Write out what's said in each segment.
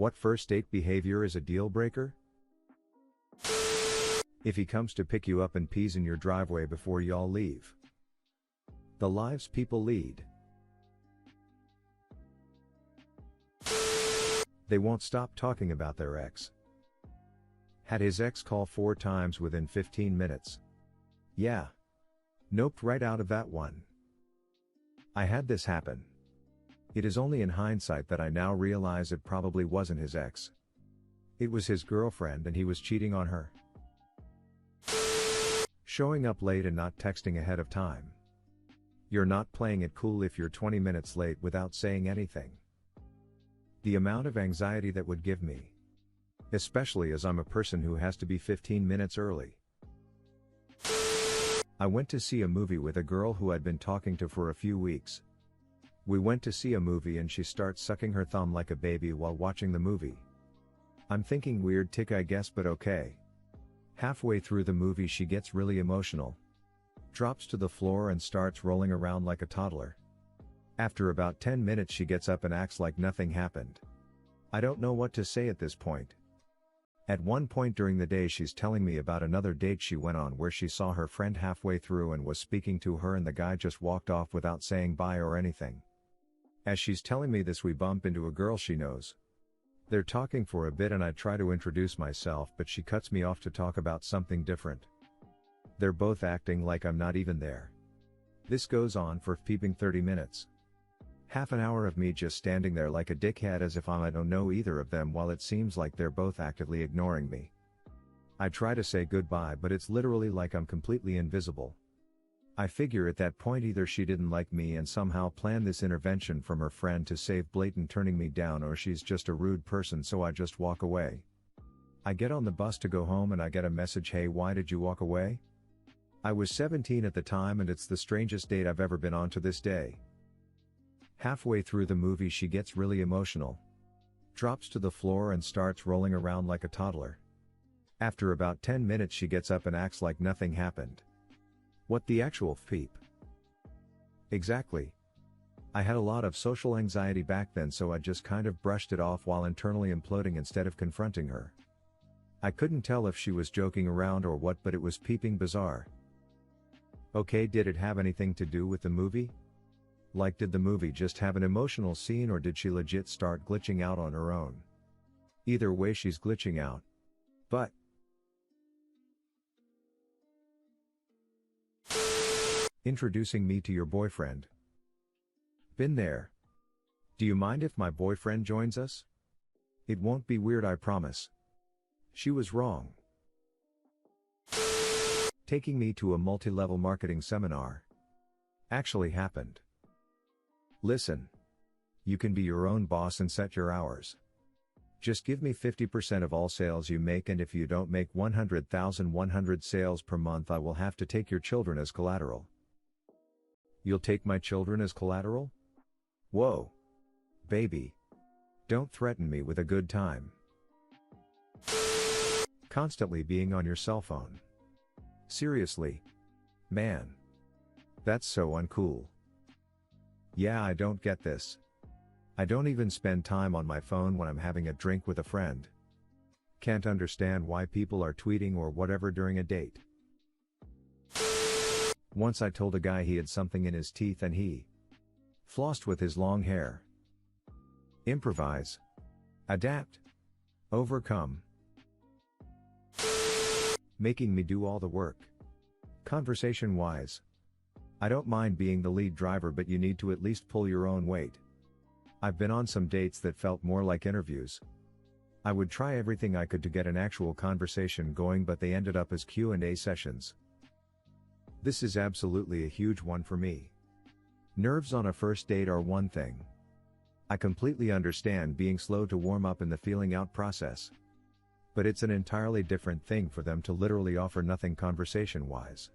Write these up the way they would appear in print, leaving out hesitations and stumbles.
What first date behavior is a deal breaker? If he comes to pick you up and pees in your driveway before y'all leave. The lives people lead. They won't stop talking about their ex. Had his ex call 4 times within 15 minutes. Yeah. Noped right out of that one. I had this happen. It is only in hindsight that I now realize it probably wasn't his ex. It was his girlfriend and he was cheating on her. Showing up late and not texting ahead of time. You're not playing it cool if you're 20 minutes late without saying anything. The amount of anxiety that would give me. Especially as I'm a person who has to be 15 minutes early. I went to see a movie with a girl who I'd been talking to for a few weeks. We went to see a movie and she starts sucking her thumb like a baby while watching the movie. I'm thinking weird tick I guess, but okay. Halfway through the movie she gets really emotional. Drops to the floor and starts rolling around like a toddler. After about 10 minutes she gets up and acts like nothing happened. I don't know what to say at this point. At one point during the day she's telling me about another date she went on where she saw her friend halfway through and was speaking to her and the guy just walked off without saying bye or anything. As she's telling me this we bump into a girl she knows. They're talking for a bit and I try to introduce myself but she cuts me off to talk about something different. They're both acting like I'm not even there. This goes on for peeping 30 minutes. Half an hour of me just standing there like a dickhead as if I don't know either of them while it seems like they're both actively ignoring me. I try to say goodbye but it's literally like I'm completely invisible. I figure at that point either she didn't like me and somehow planned this intervention from her friend to save blatant turning me down or she's just a rude person so I just walk away. I get on the bus to go home and I get a message, "Hey, why did you walk away?" I was 17 at the time and it's the strangest date I've ever been on to this day. Halfway through the movie she gets really emotional. Drops to the floor and starts rolling around like a toddler. After about 10 minutes she gets up and acts like nothing happened. What the actual peep? Exactly. I had a lot of social anxiety back then so I just kind of brushed it off while internally imploding instead of confronting her. I couldn't tell if she was joking around or what but it was peeping bizarre. Okay, did it have anything to do with the movie? Like did the movie just have an emotional scene or did she legit start glitching out on her own? Either way she's glitching out. But introducing me to your boyfriend. Been there. Do you mind if my boyfriend joins us? It won't be weird, I promise. She was wrong. Taking me to a multi-level marketing seminar. Actually happened. Listen. You can be your own boss and set your hours. Just give me 50% of all sales you make and if you don't make 100,100 sales per month I will have to take your children as collateral. You'll take my children as collateral? Whoa. Baby. Don't threaten me with a good time. Constantly being on your cell phone. Seriously? Man. That's so uncool. Yeah, I don't get this. I don't even spend time on my phone when I'm having a drink with a friend. Can't understand why people are tweeting or whatever during a date. Once I told a guy he had something in his teeth and he flossed with his long hair. Improvise. Adapt. Overcome. Making me do all the work. Conversation-wise. I don't mind being the lead driver but you need to at least pull your own weight. I've been on some dates that felt more like interviews. I would try everything I could to get an actual conversation going but they ended up as Q&A sessions. This is absolutely a huge one for me. Nerves on a first date are one thing. I completely understand being slow to warm up in the feeling out process. But it's an entirely different thing for them to literally offer nothing conversation-wise.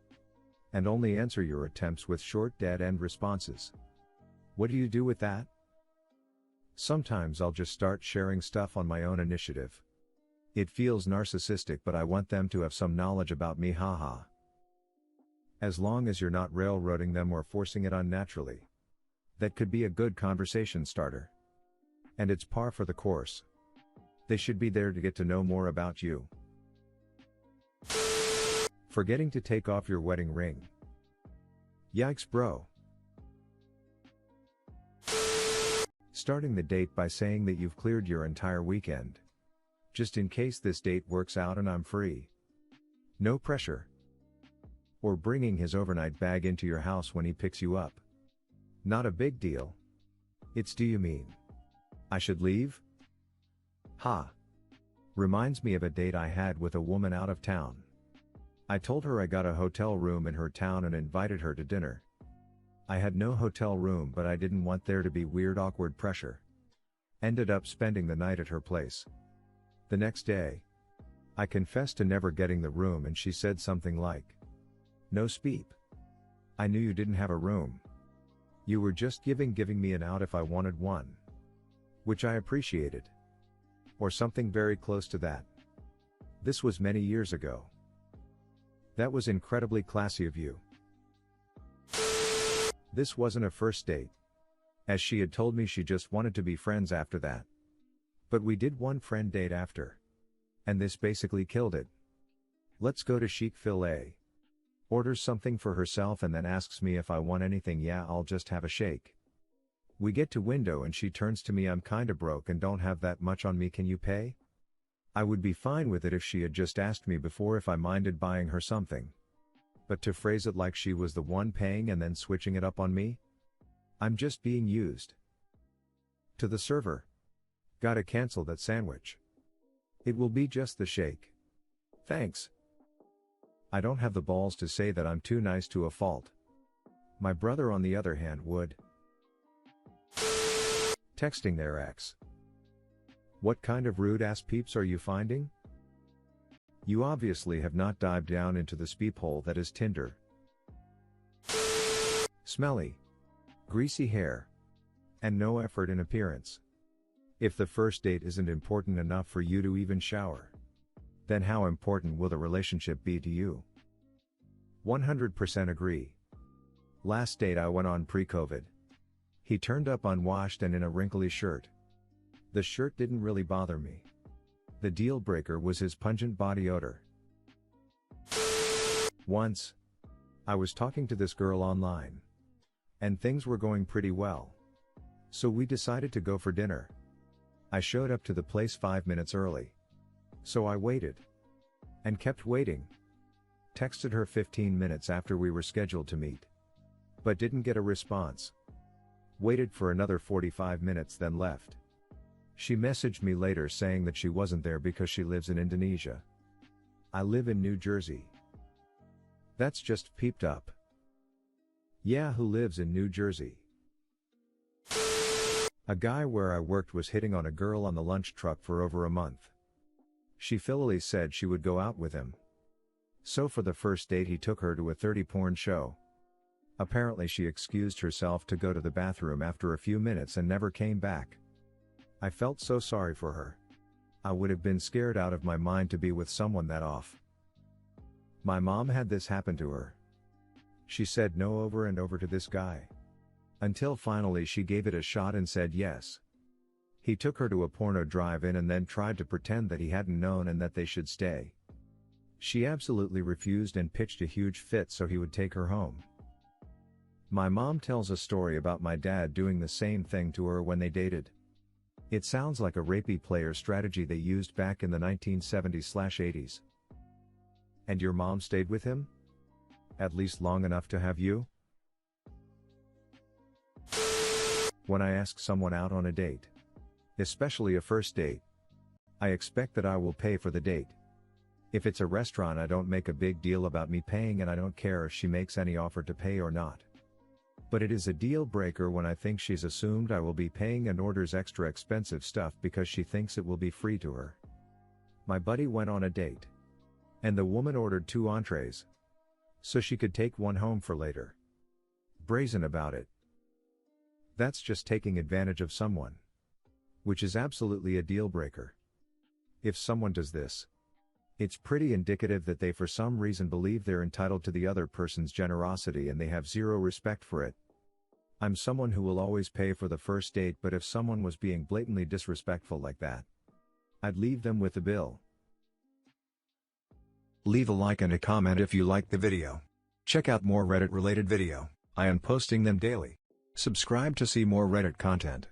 And only answer your attempts with short dead-end responses. What do you do with that? Sometimes I'll just start sharing stuff on my own initiative. It feels narcissistic but I want them to have some knowledge about me, haha. As long as you're not railroading them or forcing it unnaturally. That could be a good conversation starter. And it's par for the course. They should be there to get to know more about you. Forgetting to take off your wedding ring. Yikes, bro. Starting the date by saying that you've cleared your entire weekend. Just in case this date works out and I'm free. No pressure. Or bringing his overnight bag into your house when he picks you up. Not a big deal. It's do you mean I should leave? Ha. Reminds me of a date I had with a woman out of town. I told her I got a hotel room in her town and invited her to dinner. I had no hotel room, but I didn't want there to be weird awkward pressure. Ended up spending the night at her place. The next day, I confessed to never getting the room and she said something like, "No speep. I knew you didn't have a room. You were just giving me an out if I wanted one." Which I appreciated. Or something very close to that. This was many years ago. That was incredibly classy of you. This wasn't a first date. As she had told me she just wanted to be friends after that. But we did one friend date after. And this basically killed it. Let's go to Chick-fil-A. Orders something for herself and then asks me if I want anything. Yeah, I'll just have a shake. We get to window and she turns to me, "I'm kinda broke and don't have that much on me, can you pay?" I would be fine with it if she had just asked me before if I minded buying her something. But to phrase it like she was the one paying and then switching it up on me? I'm just being used. To the server. Gotta cancel that sandwich. It will be just the shake. Thanks. I don't have the balls to say that I'm too nice to a fault. My brother on the other hand would. Texting their ex. What kind of rude ass peeps are you finding? You obviously have not dived down into the speep hole that is Tinder. Smelly. Greasy hair. And no effort in appearance. If the first date isn't important enough for you to even shower, then how important will the relationship be to you? 100% agree. Last date I went on pre-COVID. He turned up unwashed and in a wrinkly shirt. The shirt didn't really bother me. The deal breaker was his pungent body odor. Once, I was talking to this girl online. And things were going pretty well. So we decided to go for dinner. I showed up to the place 5 minutes early. So I waited. And kept waiting. Texted her 15 minutes after we were scheduled to meet. But didn't get a response. Waited for another 45 minutes, then left. She messaged me later saying that she wasn't there because she lives in Indonesia. I live in New Jersey. That's just peeped up. Yeah, who lives in New Jersey? A guy where I worked was hitting on a girl on the lunch truck for over a month. She fillily said she would go out with him. So for the first date he took her to a 30 porn show. Apparently she excused herself to go to the bathroom after a few minutes and never came back. I felt so sorry for her. I would have been scared out of my mind to be with someone that off. My mom had this happen to her. She said no over and over to this guy. Until finally she gave it a shot and said yes. He took her to a porno drive-in and then tried to pretend that he hadn't known and that they should stay. She absolutely refused and pitched a huge fit so he would take her home. My mom tells a story about my dad doing the same thing to her when they dated. It sounds like a rapey player strategy they used back in the 1970s/80s. And your mom stayed with him? At least long enough to have you? When I ask someone out on a date, especially a first date, I expect that I will pay for the date. If it's a restaurant, I don't make a big deal about me paying and I don't care if she makes any offer to pay or not. But it is a deal breaker when I think she's assumed I will be paying and orders extra expensive stuff because she thinks it will be free to her. My buddy went on a date. And the woman ordered 2 entrees. So she could take one home for later. Brazen about it. That's just taking advantage of someone. Which is absolutely a deal breaker. If someone does this, it's pretty indicative that they for some reason believe they're entitled to the other person's generosity and they have zero respect for it. I'm someone who will always pay for the first date, but if someone was being blatantly disrespectful like that, I'd leave them with the bill. Leave a like and a comment if you liked the video. Check out more Reddit related video, I am posting them daily. Subscribe to see more Reddit content.